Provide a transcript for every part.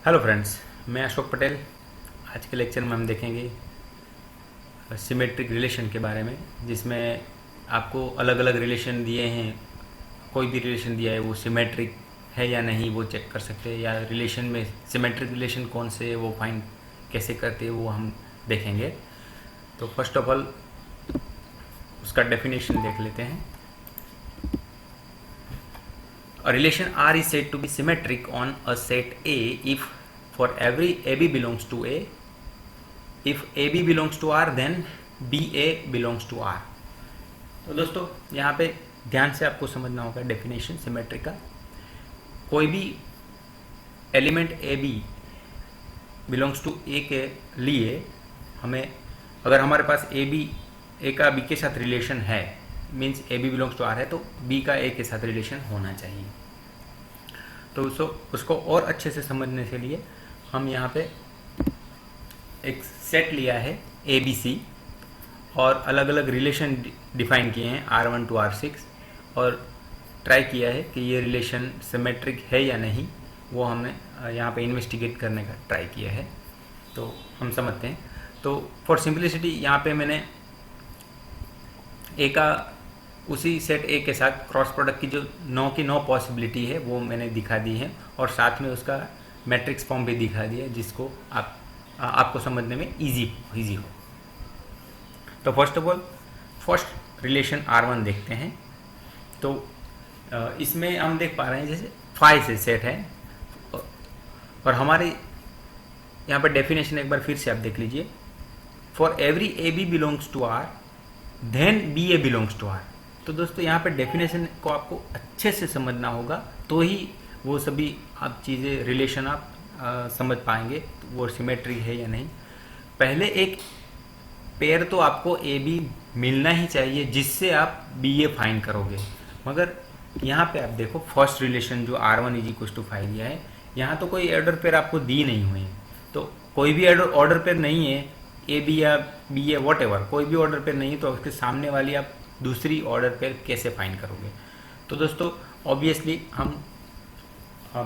Hello friends, मैं अशोक पटेल। आज के लेक्चर में हम देखेंगे सिमेट्रिक रिलेशन के बारे में, जिसमें आपको अलग अलग रिलेशन दिए हैं। कोई भी रिलेशन दिया है वो सिमेट्रिक है या नहीं वो चेक कर सकते हैं, या रिलेशन में सिमेट्रिक रिलेशन कौन से है वो फाइंड कैसे करते हैं वो हम देखेंगे। तो फर्स्ट ऑफ ऑल उसका डेफिनेशन देख लेते हैं। A relation R is said to be symmetric on a set A if for every AB belongs to A, if AB belongs to R then BA belongs to R। तो दोस्तों यहाँ पे ध्यान से आपको समझना होगा डेफिनेशन सिमेट्रिक का। कोई भी element AB belongs to A के लिए हमें, अगर हमारे पास A का B के साथ रिलेशन है, means AB belongs to R है, तो B का A के साथ रिलेशन होना चाहिए। तो उसको और अच्छे से समझने के लिए हम यहाँ पे एक सेट लिया है ABC और अलग अलग रिलेशन डिफाइन किए हैं R1 to R6, और ट्राई किया है कि ये रिलेशन सिमेट्रिक है या नहीं, वो हमने यहाँ पे इन्वेस्टिगेट करने का ट्राई किया है। तो हम समझते हैं। तो फॉर सिंपलिसिटी यहाँ पे मैंने A का उसी सेट A के साथ क्रॉस प्रोडक्ट की जो 9 पॉसिबिलिटी है वो मैंने दिखा दी है, और साथ में उसका मैट्रिक्स फॉर्म भी दिखा दिया है, जिसको आपको समझने में इजी हो। तो first of all first relation R1 देखते हैं। तो इसमें हम देख पा रहे हैं जैसे 5 से सेट है, और हमारे यहाँ पर डेफिनेशन एक बार फिर से आप देख लीजिए। For every AB belongs to R then BA belongs to R। तो दोस्तों यहाँ पे डेफिनेशन को आपको अच्छे से समझना होगा, तो ही वो सभी आप चीज़ें रिलेशन आप समझ पाएंगे तो वो सिमेट्रिक है या नहीं। पहले एक पेयर तो आपको AB मिलना ही चाहिए जिससे आप BA फाइंड करोगे। मगर यहाँ पे आप देखो फर्स्ट रिलेशन जो R1 इज इक्वल टू 5 दिया है, यहाँ तो कोई ऑर्डर पेयर आपको दी नहीं हुई है। तो कोई भी ऑर्डर पेयर नहीं है, AB या BA वॉट एवर, कोई भी ऑर्डर पेयर नहीं है, तो उसके सामने वाली आप दूसरी ऑर्डर पेयर कैसे फाइंड करोगे। तो दोस्तों ऑब्वियसली हम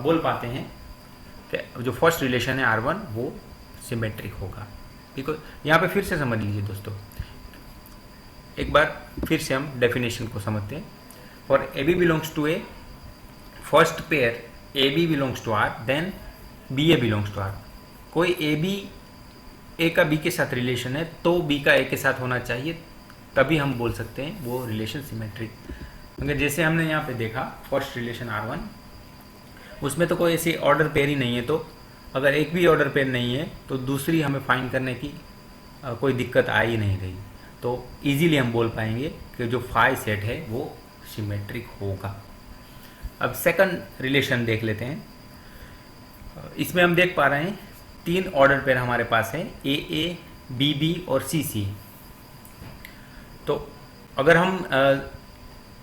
बोल पाते हैं कि जो फर्स्ट रिलेशन है R1 वो सिमेट्रिक होगा। बिकॉज यहाँ पे फिर से समझ लीजिए दोस्तों, एक बार फिर से हम डेफिनेशन को समझते हैं। For AB belongs to A, first pair AB belongs to R then BA belongs to R। कोई AB A का B के साथ रिलेशन है तो B का A के साथ होना चाहिए, तभी हम बोल सकते हैं वो रिलेशन सिमेट्रिक। मगर जैसे हमने यहाँ पे देखा फर्स्ट रिलेशन R1, उसमें तो कोई ऐसी ऑर्डर पेयर ही नहीं है, तो अगर एक भी ऑर्डर पेयर नहीं है तो दूसरी हमें फाइंड करने की कोई दिक्कत आ ही नहीं रही। तो इजीली हम बोल पाएंगे कि जो 5 सेट है वो सिमेट्रिक होगा। अब सेकंड रिलेशन देख लेते हैं। इसमें हम देख पा रहे हैं 3 ऑर्डर पेयर हमारे पास है, AA, BB और CC। तो अगर हम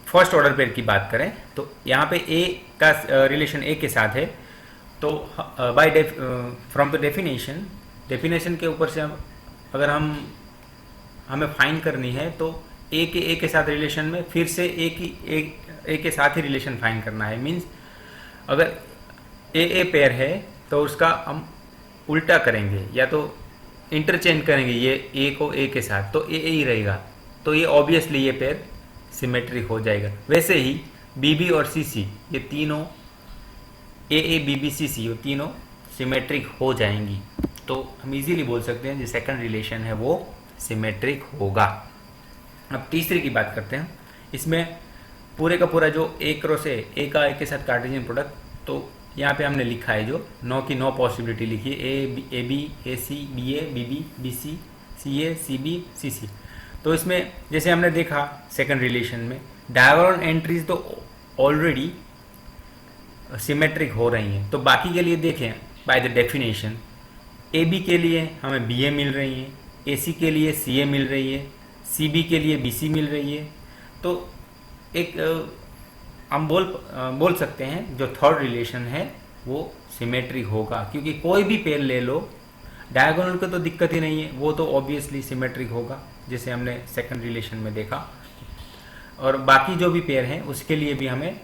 फर्स्ट ऑर्डर पेयर की बात करें तो यहाँ पे A का रिलेशन A के साथ है, तो बाय फ्रॉम द डेफिनेशन के ऊपर से अगर हमें फाइंड करनी है तो A के साथ रिलेशन में फिर से A के साथ ही रिलेशन फाइंड करना है। मीन्स अगर AA पेयर है तो उसका हम उल्टा करेंगे, या तो इंटरचेंज करेंगे ये A को A के साथ, तो AA ही रहेगा, तो ये ऑब्वियसली ये पेयर सिमेट्रिक हो जाएगा। वैसे ही BB और CC, ये तीनों AA BB CC ये तीनों सिमेट्रिक हो जाएंगी। तो हम इजीली बोल सकते हैं जो सेकंड रिलेशन है वो सिमेट्रिक होगा। अब तीसरी की बात करते हैं। इसमें पूरे का पूरा जो A क्रॉस है, A का A के साथ कार्टेशियन प्रोडक्ट, तो यहाँ पे हमने लिखा है जो 9 पॉसिबिलिटी लिखी है, AB AC BA BB BC CA CB CC। तो इसमें जैसे हमने देखा सेकंड रिलेशन में डायगोनल एंट्रीज तो ऑलरेडी सिमेट्रिक हो रही हैं, तो बाकी के लिए देखें बाय द डेफिनेशन AB के लिए हमें BA मिल रही है, AC के लिए CA मिल रही है, CB के लिए BC मिल रही है। तो एक हम बोल सकते हैं जो थर्ड रिलेशन है वो सिमेट्रिक होगा, क्योंकि कोई भी पेयर ले लो डायगोनल को तो दिक्कत ही नहीं है, वो तो ऑब्वियसली सिमेट्रिक होगा जैसे हमने सेकंड रिलेशन में देखा। और बाकी जो भी पेयर हैं उसके लिए भी हमें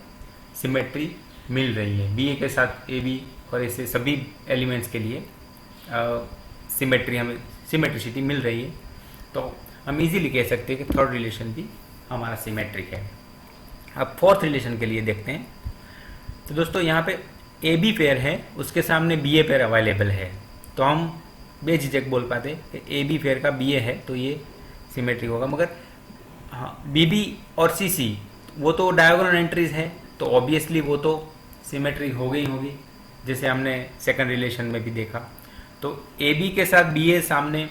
सिमेट्री मिल रही है। BA के साथ AB और ऐसे सभी एलिमेंट्स के लिए हमें सिमेट्रिसिटी मिल रही है, तो हम इजीली कह सकते हैं कि थर्ड रिलेशन भी हमारा सिमेट्रिक है। अब फोर्थ रिलेशन के लिए देखते हैं। तो दोस्तों यहाँ पे ए बी पेयर है, उसके सामने बी ए पेयर अवेलेबल है, तो हम बेझिझक बोल पाते कि ए बी पेयर का बी ए है तो ये सिमेट्रिक होगा। मगर हाँ, बी बी और सी सी वो तो डायगोनल एंट्रीज है, तो ऑब्वियसली वो तो सिमेट्रिक हो गई होगी, जैसे हमने सेकंड रिलेशन में भी देखा। तो ए बी के साथ बी ए सामने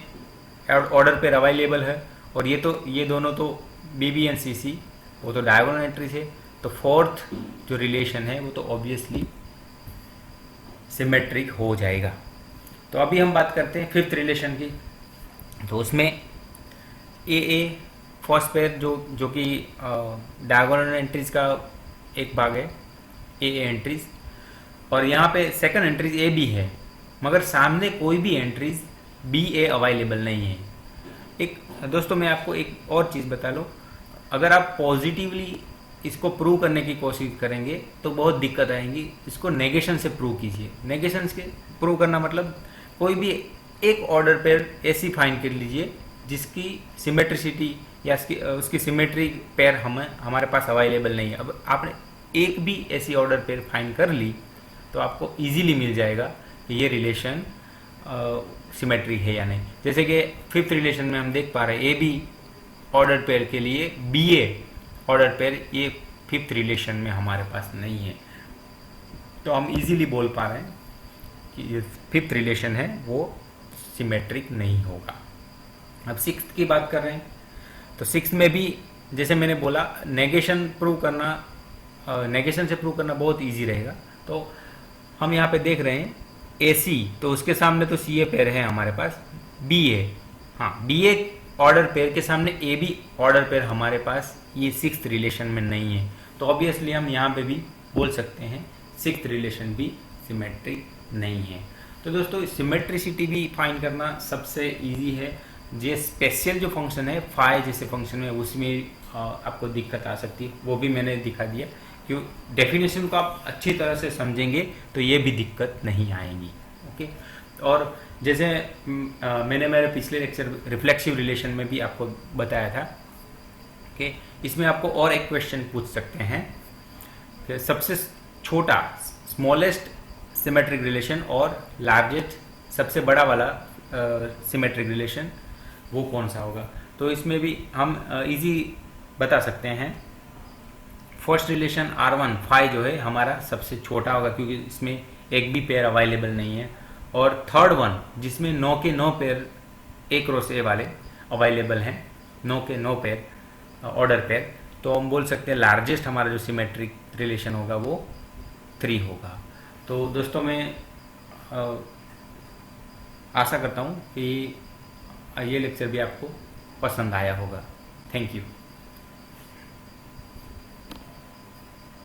ऑर्डर पेयर अवेलेबल है, और ये दोनों तो बी बी एंड सी सी वो तो डायगोनल एंट्रीज है, तो फोर्थ जो रिलेशन है वो तो ऑब्वियसली सिमेट्रिक हो जाएगा। तो अभी हम बात करते हैं फिफ्थ रिलेशन की। तो उसमें ए फर्स्ट पेयर जो कि डायगोनल एंट्रीज का एक भाग है, ए एंट्रीज, और यहाँ पे सेकंड एंट्रीज ए बी है, मगर सामने कोई भी एंट्रीज बी ए अवेलेबल नहीं है। एक दोस्तों मैं आपको एक और चीज़ बता लूँ, अगर आप पॉजिटिवली इसको प्रूव करने की कोशिश करेंगे तो बहुत दिक्कत आएंगी। इसको नेगेशन से प्रूव कीजिए। नेगेशन से प्रूव करना मतलब कोई भी एक ऑर्डर पेयर ऐसी फाइंड कर लीजिए जिसकी सिमेट्रिसिटी या उसकी सिमेट्री पेयर हमारे पास अवेलेबल नहीं है। अब आपने एक भी ऐसी ऑर्डर पेयर फाइंड कर ली तो आपको इजीली मिल जाएगा कि ये रिलेशन सिमेट्रिक है या नहीं। जैसे कि फिफ्थ रिलेशन में हम देख पा रहे हैं ए बी ऑर्डर पेयर के लिए बी ए ऑर्डर पेयर ये फिफ्थ रिलेशन में हमारे पास नहीं है, तो हम इजीली बोल पा रहे हैं कि ये फिफ्थ रिलेशन है वो सिमेट्रिक नहीं होगा। अब सिक्स्थ की बात कर रहे हैं, तो सिक्स्थ में भी जैसे मैंने बोला नेगेशन से प्रूव करना बहुत इजी रहेगा। तो हम यहाँ पे देख रहे हैं ए सी, तो उसके सामने तो सी ए पेयर है हमारे पास, बी ए, हाँ बी ए ऑर्डर पेयर के सामने ए बी ऑर्डर पेयर हमारे पास ये सिक्स्थ रिलेशन में नहीं है, तो ऑब्वियसली हम यहाँ पे भी बोल सकते हैं सिक्स्थ रिलेशन भी सिमेट्रिक नहीं है। तो दोस्तों सिमेट्रिसिटी भी फाइंड करना सबसे इजी है। जे स्पेशल जो फंक्शन है फाई जैसे फंक्शन है उसमें आपको दिक्कत आ सकती है, वो भी मैंने दिखा दिया। क्यों डेफिनेशन को आप अच्छी तरह से समझेंगे तो ये भी दिक्कत नहीं आएगी। ओके, और जैसे मैंने मेरे पिछले लेक्चर रिफ्लेक्सिव रिलेशन में भी आपको बताया था कि इसमें आपको और एक क्वेश्चन पूछ सकते हैं कि सबसे छोटा स्मॉलेस्ट सिमेट्रिक रिलेशन और लार्जेस्ट सबसे बड़ा वाला सिमेट्रिक रिलेशन वो कौन सा होगा। तो इसमें भी हम इजी बता सकते हैं। फर्स्ट रिलेशन R1 फाई जो है हमारा सबसे छोटा होगा क्योंकि इसमें एक भी पेयर अवेलेबल नहीं है, और थर्ड वन जिसमें 9 के 9 पेयर ए क्रॉस ए वाले अवेलेबल हैं, 9 के 9 पेयर ऑर्डर पेयर, तो हम बोल सकते हैं लार्जेस्ट हमारा जो सिमेट्रिक रिलेशन होगा वो 3 होगा। तो दोस्तों मैं आशा करता हूँ कि ये लेक्चर भी आपको पसंद आया होगा। Thank you.